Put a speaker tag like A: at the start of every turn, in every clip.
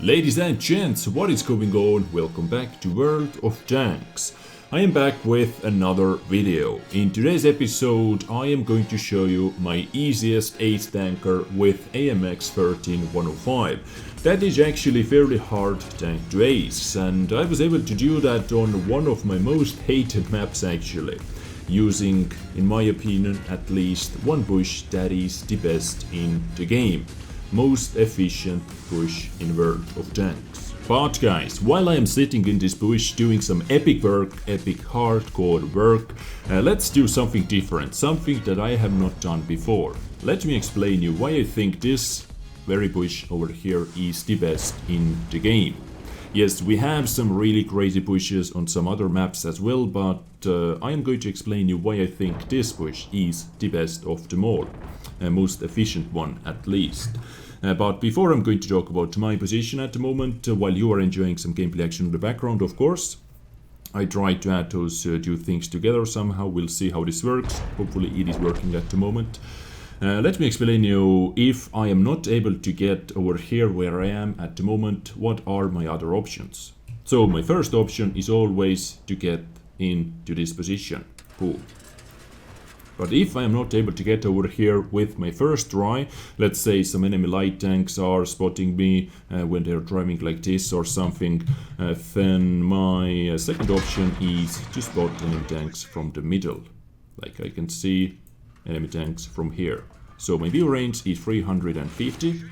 A: Ladies and gents, what is going on? Welcome back to World of Tanks. I am back with another video. In today's episode I am going to show you my easiest ace tanker with AMX 13105. That is actually fairly hard tank to ace, and I was able to do that on one of my most hated maps actually, using, in my opinion, at least one bush that is the best in the game. Most efficient bush in World of Tanks. But guys, while I am sitting in this bush doing some epic work, epic hardcore work, let's do something different, something that I have not done before. Let me explain you why I think this very bush over here is the best in the game. Yes, we have some really crazy bushes on some other maps as well, but I am going to explain you why I think this bush is the best of them all. Most efficient one at least. But before I'm going to talk about my position at the moment, while you are enjoying some gameplay action in the background, of course, I tried to add those two things together somehow. We'll see how this works. Hopefully it is working at the moment. Let me explain you, if I am not able to get over here where I am at the moment, what are my other options? So my first option is always to get into this position. Boom. But if I am not able to get over here with my first try, let's say some enemy light tanks are spotting me when they're driving like this or something, then my second option is to spot enemy tanks from the middle. Like I can see enemy tanks from here. So my view range is 350.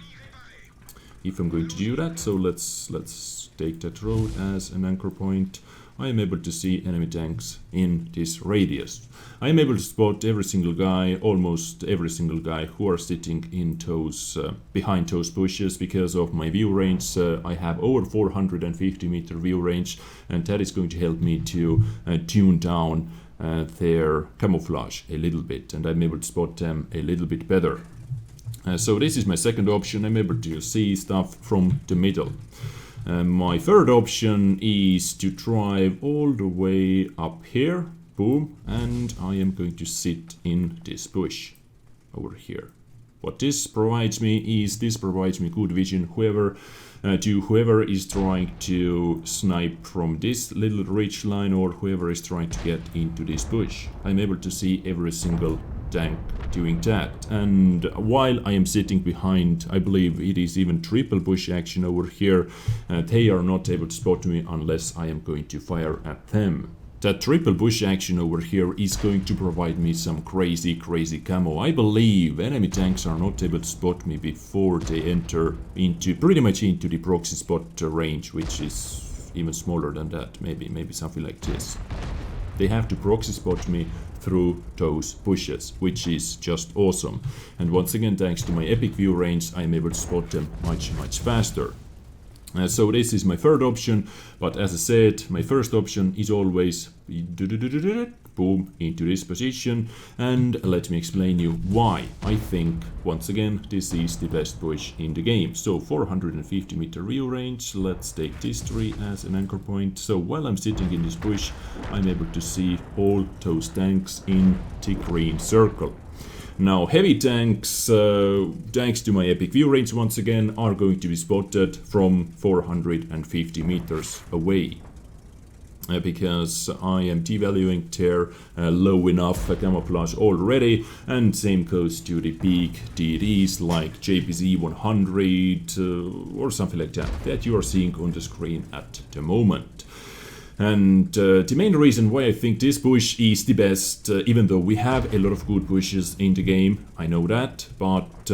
A: If I'm going to do that, so let's take that road as an anchor point. I am able to see enemy tanks in this radius. I am able to spot every single guy, almost every single guy who are sitting in those behind those bushes because of my view range. I have over 450 meter view range, and that is going to help me to tune down their camouflage a little bit, and I'm able to spot them a little bit better. So this is my second option. I'm able to see stuff from the middle. My third option is to drive all the way up here, boom, and I am going to sit in this bush over here. What this provides me is, this provides me good vision whoever is trying to snipe from this little ridge line, or whoever is trying to get into this bush. I'm able to see every single tank doing that, and while I am sitting behind, I believe it is even triple bush action over here, they are not able to spot me unless I am going to fire at them. That triple bush action over here is going to provide me some crazy camo. I believe enemy tanks are not able to spot me before they enter into pretty much into the proxy spot range, which is even smaller than that, maybe something like this. They have to proxy spot me through those bushes, which is just awesome. And once again, thanks to my epic view range, I am able to spot them much faster. So this is my third option, but as I said, my first option is always boom into this position, and let me explain you why I think, once again, this is the best bush in the game. So 450 meter view range, let's take this tree as an anchor point. So while I'm sitting in this bush, I'm able to see all those tanks in the green circle. Now heavy tanks, thanks to my epic view range once again, are going to be spotted from 450 meters away. Because I am devaluing their low enough camouflage already, and same goes to the big DDs like JPZ 100 or something like that you are seeing on the screen at the moment. And the main reason why I think this bush is the best, even though we have a lot of good bushes in the game, I know that, but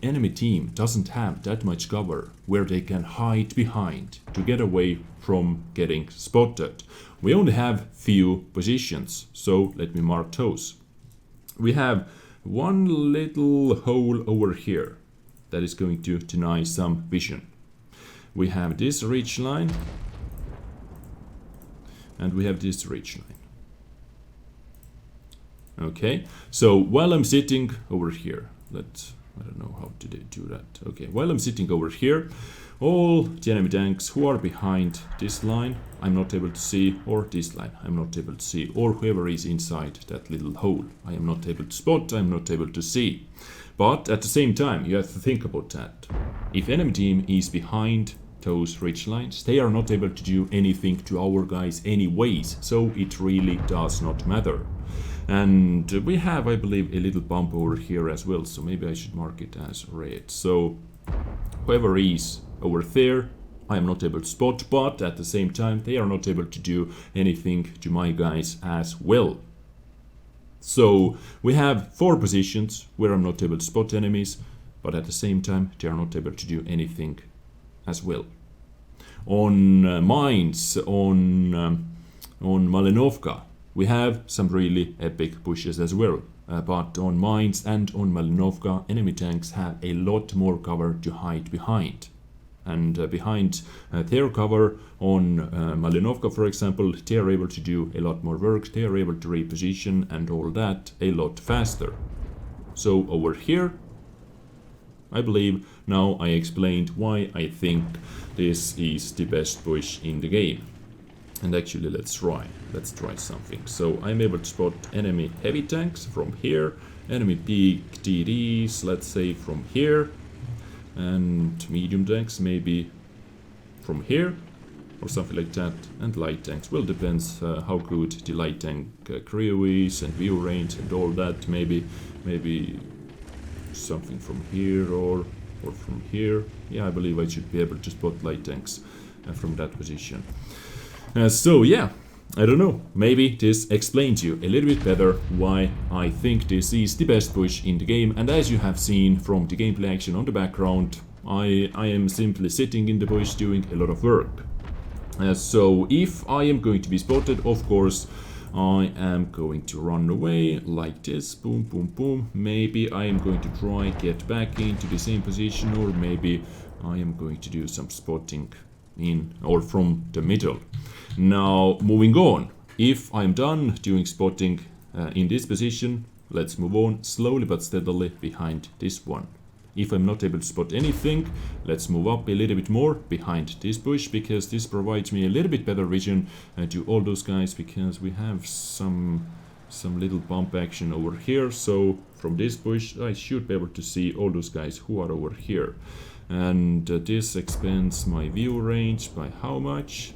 A: enemy team doesn't have that much cover where they can hide behind to get away from getting spotted. We only have few positions, so let me mark those. We have one little hole over here that is going to deny some vision. We have this ridge line, and we have this ridge line. Okay, so while I'm sitting over here, I don't know how to do that. Okay, while I'm sitting over here, all the enemy tanks who are behind this line, I'm not able to see, or this line, I'm not able to see, or whoever is inside that little hole, I am not able to spot, I'm not able to see. But at the same time, you have to think about that. If enemy team is behind those ridge lines, they are not able to do anything to our guys anyways, so it really does not matter. And we have, I believe, a little bump over here as well, so maybe I should mark it as red. So whoever is over there, I am not able to spot, but at the same time they are not able to do anything to my guys as well. So we have 4 positions where I'm not able to spot enemies, but at the same time they are not able to do anything as well. On mines, on Malinovka, we have some really epic pushes as well. But on mines and on Malinovka, enemy tanks have a lot more cover to hide behind. And behind their cover on Malinovka, for example, they are able to do a lot more work, they are able to reposition and all that a lot faster. So over here, I believe now I explained why I think this is the best push in the game. And actually let's try something. So I'm able to spot enemy heavy tanks from here, enemy peak TDs, let's say from here, and medium tanks maybe from here or something like that, and light tanks. Well, depends how good the light tank crew is and view range and all that. Maybe something from here or from here. Yeah, I believe I should be able to spot light tanks from that position. So yeah, I don't know, maybe this explains you a little bit better why I think this is the best push in the game. And as you have seen from the gameplay action on the background, I am simply sitting in the bush doing a lot of work. So if I am going to be spotted, of course I am going to run away like this, boom boom boom. Maybe I am going to try get back into the same position, or maybe I am going to do some spotting in or from the middle. Now moving on, if I'm done doing spotting in this position, let's move on slowly but steadily behind this one. If I'm not able to spot anything, let's move up a little bit more behind this bush, because this provides me a little bit better vision to all those guys, because we have some little bump action over here. So from this bush I should be able to see all those guys who are over here. And this expands my view range by how much?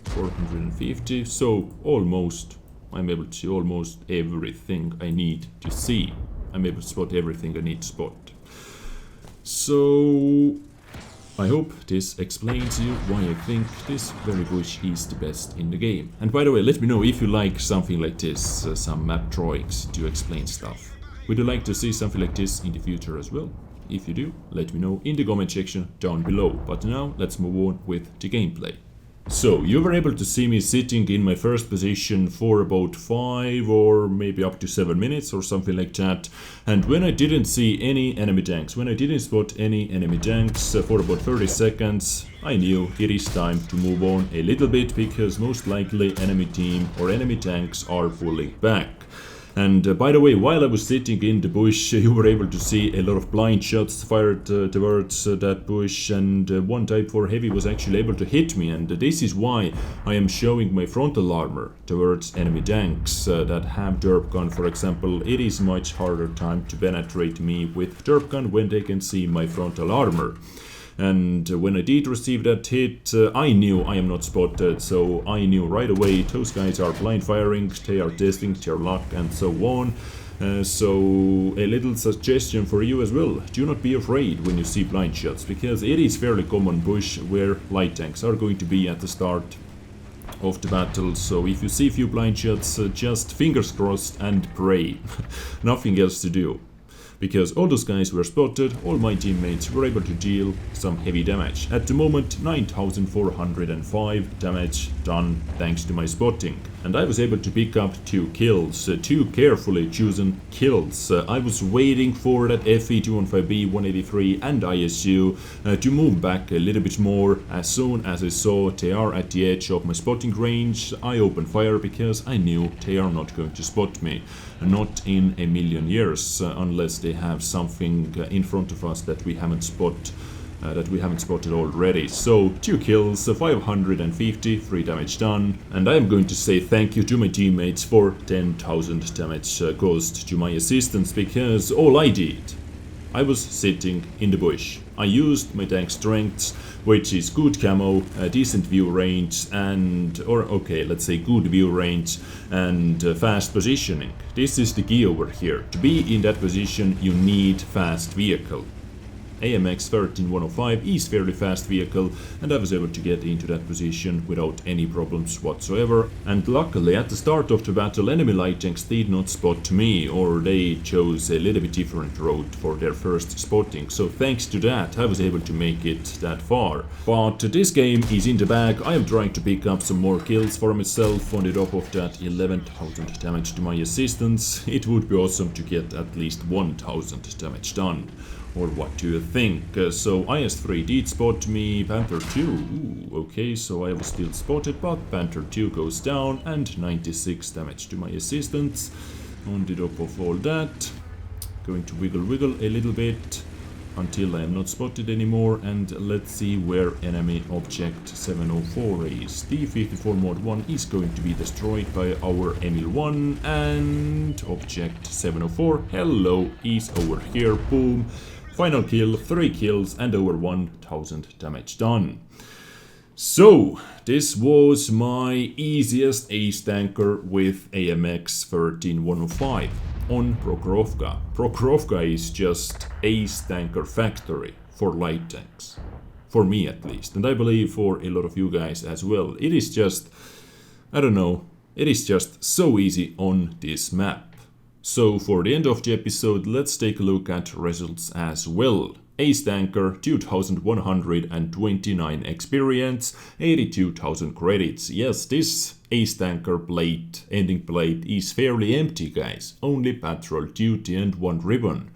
A: 450. So almost I'm able to see almost everything I need to see. I'm able to spot everything I need to spot. So I hope this explains you why I think this very bush is the best in the game. And by the way, let me know if you like something like this, some map drawings to explain stuff. Would you like to see something like this in the future as well? If you do, let me know in the comment section down below. But now let's move on with the gameplay. So you were able to see me sitting in my first position for about 5 or maybe up to 7 minutes or something like that. And when I didn't see any enemy tanks, when I didn't spot any enemy tanks for about 30 seconds, I knew it is time to move on a little bit, because most likely enemy team or enemy tanks are pulling back. And by the way, while I was sitting in the bush, you were able to see a lot of blind shots fired towards that bush, and one Type 4 Heavy was actually able to hit me, and this is why I am showing my frontal armor towards enemy tanks that have derp gun, for example. It is much harder time to penetrate me with derp gun when they can see my frontal armor. And when I did receive that hit, I knew I am not spotted, so I knew right away those guys are blind firing, they are testing their luck and so on. So a little suggestion for you as well, do not be afraid when you see blind shots, because it is fairly common bush where light tanks are going to be at the start of the battle. So if you see a few blind shots, just fingers crossed and pray. Nothing else to do. Because all those guys were spotted, all my teammates were able to deal some heavy damage. At the moment, 9,405 damage done thanks to my spotting. And I was able to pick up 2 kills, 2 carefully chosen kills. I was waiting for that FE215B 183 and ISU to move back a little bit more. As soon as I saw they are at the edge of my spotting range, I opened fire, because I knew they are not going to spot me. Not in a million years, unless they have something in front of us that we haven't spotted already. So 2 kills, 550, 3 damage done, and I am going to say thank you to my teammates for 10,000 damage caused to my assistance, because all I did, I was sitting in the bush I used my tank strengths, which is good camo, decent view range, let's say good view range and fast positioning. This is the key over here. To be in that position, you need fast vehicle. AMX 13105 is fairly fast vehicle, and I was able to get into that position without any problems whatsoever. And luckily at the start of the battle, enemy light tanks did not spot me, or they chose a little bit different route for their first spotting, so thanks to that I was able to make it that far. But this game is in the bag. I am trying to pick up some more kills for myself. On the top of that 11,000 damage to my assistants, it would be awesome to get at least 1,000 damage done. Or what do you think? So IS-3 did spot me, Panther 2, ooh, okay, so I was still spotted, but Panther 2 goes down, and 96 damage to my assistants. On the top of all that, going to wiggle a little bit until I am not spotted anymore, and let's see where enemy object 704 is. D-54 mod 1 is going to be destroyed by our Emil 1, and object 704, hello, is over here, boom. Final kill, 3 kills and over 1,000 damage done. So, this was my easiest ace tanker with AMX 13105 on Prokhorovka. Prokhorovka is just ace tanker factory for light tanks. For me at least, and I believe for a lot of you guys as well. It is just, I don't know, it is just so easy on this map. So for the end of the episode, let's take a look at results as well. Ace tanker, 2,129 experience, 82,000 credits. Yes, this ace tanker plate, ending plate, is fairly empty, guys. Only patrol duty and 1 ribbon.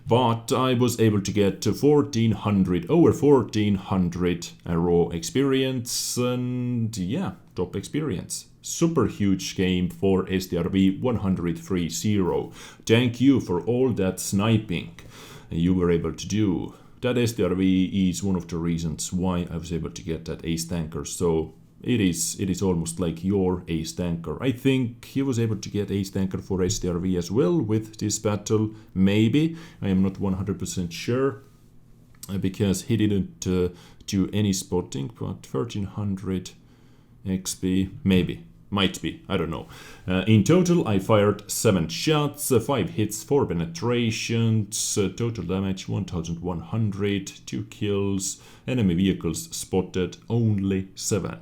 A: But I was able to get over 1,400 raw experience, and yeah, top experience. Super huge game for STRV 103.0. Thank you for all that sniping you were able to do. That STRV is one of the reasons why I was able to get that ace tanker, so it is almost like your ace tanker. I think he was able to get ace tanker for STRV as well with this battle, maybe. I am not 100% sure, because he didn't do any spotting, but 1,300 XP, maybe. Might be, I don't know. In total, I fired 7 shots, 5 hits, 4 penetrations, total damage 1,100, 2 kills, enemy vehicles spotted, only 7.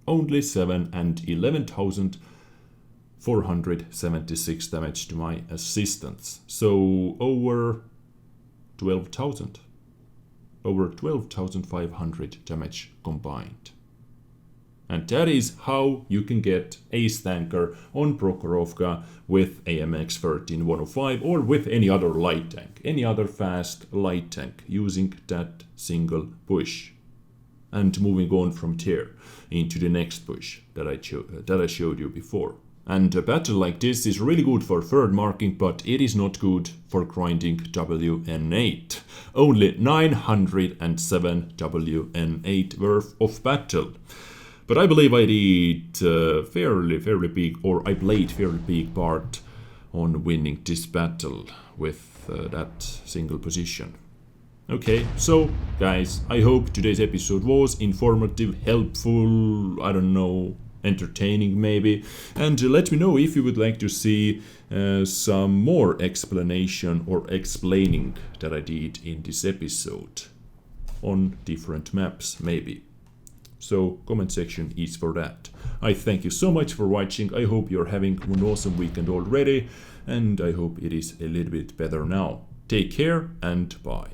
A: Only 7 and 11,476 damage to my assistants. So over 12,000. Over 12,500 damage combined. And that is how you can get ace tanker on Prokhorovka with AMX 13105 or with any other light tank, any other fast light tank using that single push. And moving on from there into the next push that I showed you before. And a battle like this is really good for third marking, but it is not good for grinding WN8. Only 907 WN8 worth of battle. But I believe I did fairly big, or I played fairly big part on winning this battle with that single position. Okay, so guys, I hope today's episode was informative, helpful, I don't know, entertaining maybe. And let me know if you would like to see some more explanation or explaining that I did in this episode on different maps maybe. So comment section is for that. I thank you so much for watching. I hope you're having an awesome weekend already, and I hope it is a little bit better now. Take care and bye.